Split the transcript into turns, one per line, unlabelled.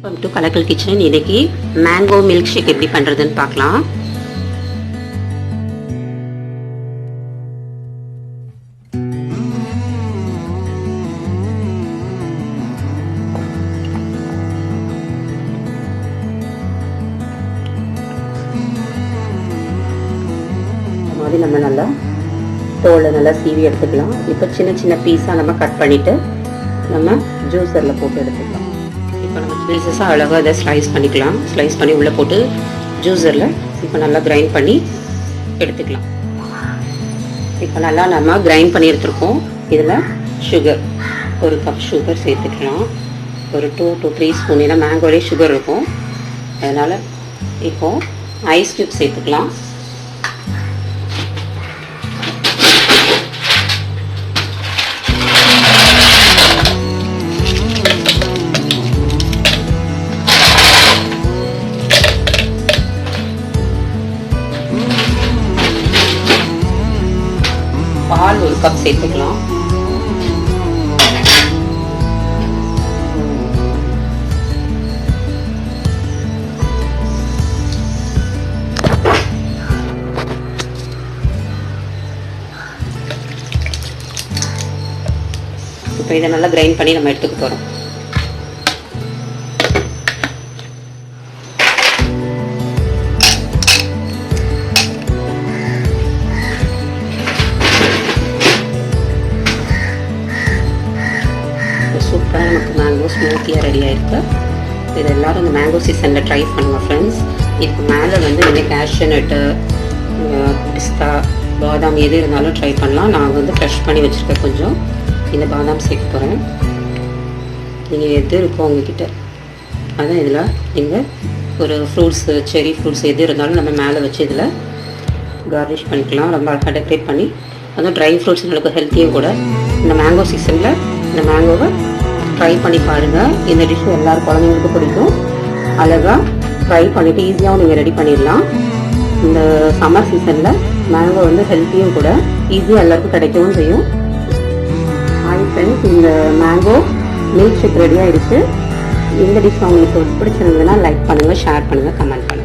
Welcome to Kalakkal kitchen. இன்னைக்கு mango milk shake எப்படி பண்றதுன்னு பார்க்கலாம். இந்த மாதிரி நம்ம நல்லா தோலை நல்லா சீவி எடுத்துக்கலாம். இப்போ சின்ன சின்ன பீஸாக நம்ம கட் பண்ணிட்டு நம்ம ஜூஸரில் போட்டு எடுத்துக்கலாம். இப்போ நம்ம பீசஸாக அழகாக இதை ஸ்லைஸ் பண்ணிக்கலாம். ஸ்லைஸ் பண்ணி உள்ளே போட்டு ஜூஸரில் இப்போ நல்லா கிரைண்ட் பண்ணி எடுத்துக்கலாம். இப்போ நல்லா நம்ம கிரைண்ட் பண்ணி எடுத்துருக்கோம். இதில் சுகர், ஒரு கப் சுகர் சேர்த்துக்கலாம். ஒரு 2 to 3 ஸ்பூன், ஏன்னா மேங்கோலே சுகர் இருக்கும், அதனால் இப்போது ஐஸ் க்யூப் சேர்த்துக்கலாம். பால் ஒரு கப் சேர்த்துக்கலாம். இப்போ இதை நல்லா கிரைண்ட் பண்ணி நம்ம எடுத்துக்க போறோம். சூப்பராக நமக்கு மேங்கோ ஸ்மூத்தியாக ரெடி ஆகிருக்கு. இது எல்லோரும் இந்த மேங்கோ சீசனில் ட்ரை பண்ணுங்கள் ஃப்ரெண்ட்ஸ். இதுக்கு மேலே வந்து நீங்கள் கேஷ்யூ நட்டு, பிஸ்தா, பாதாம் எது இருந்தாலும் ட்ரை பண்ணலாம். நான் வந்து ஃப்ரெஷ் பண்ணி வச்சுருக்கேன், கொஞ்சம் இந்த பாதாம் சேர்க்க போகிறேன். நீங்கள் எது இருக்கோ உங்ககிட்ட அதான் இதில் நீங்கள் ஒரு ஃப்ரூட்ஸு, செரி ஃப்ரூட்ஸ் எது இருந்தாலும் நம்ம மேலே வச்சு இதில் கார்னிஷ் பண்ணிக்கலாம். ரொம்ப அழகாக டெக்கரேட் பண்ணி, அதுவும் ட்ரை ஃப்ரூட்ஸ் நம்மளுக்கு ஹெல்த்தியும் கூட. இந்த மேங்கோ சீசனில் இந்த மேங்கோவை ட்ரை பண்ணி பாருங்கள். இந்த டிஷ்ஷு எல்லாரும் குழந்தைங்களுக்கு பிடிக்கும். அழகாக ட்ரை பண்ணிவிட்டு ஈஸியாகவும் நீங்கள் ரெடி பண்ணிடலாம். இந்த சம்மர் சீசனில் மேங்கோ வந்து ஹெல்த்தியும் கூட, ஈஸியாக எல்லாருக்கும் கிடைக்கவும் செய்யும். ஹாய் ஃப்ரெண்ட்ஸ், இந்த மேங்கோ மில்க் ஷேக் ரெடி ஆகிடுச்சு. இந்த டிஷ் உங்களுக்கு பிடிச்சிருந்ததுன்னா லைக் பண்ணுங்கள், ஷேர் பண்ணுங்கள், கமெண்ட் பண்ணுங்கள்.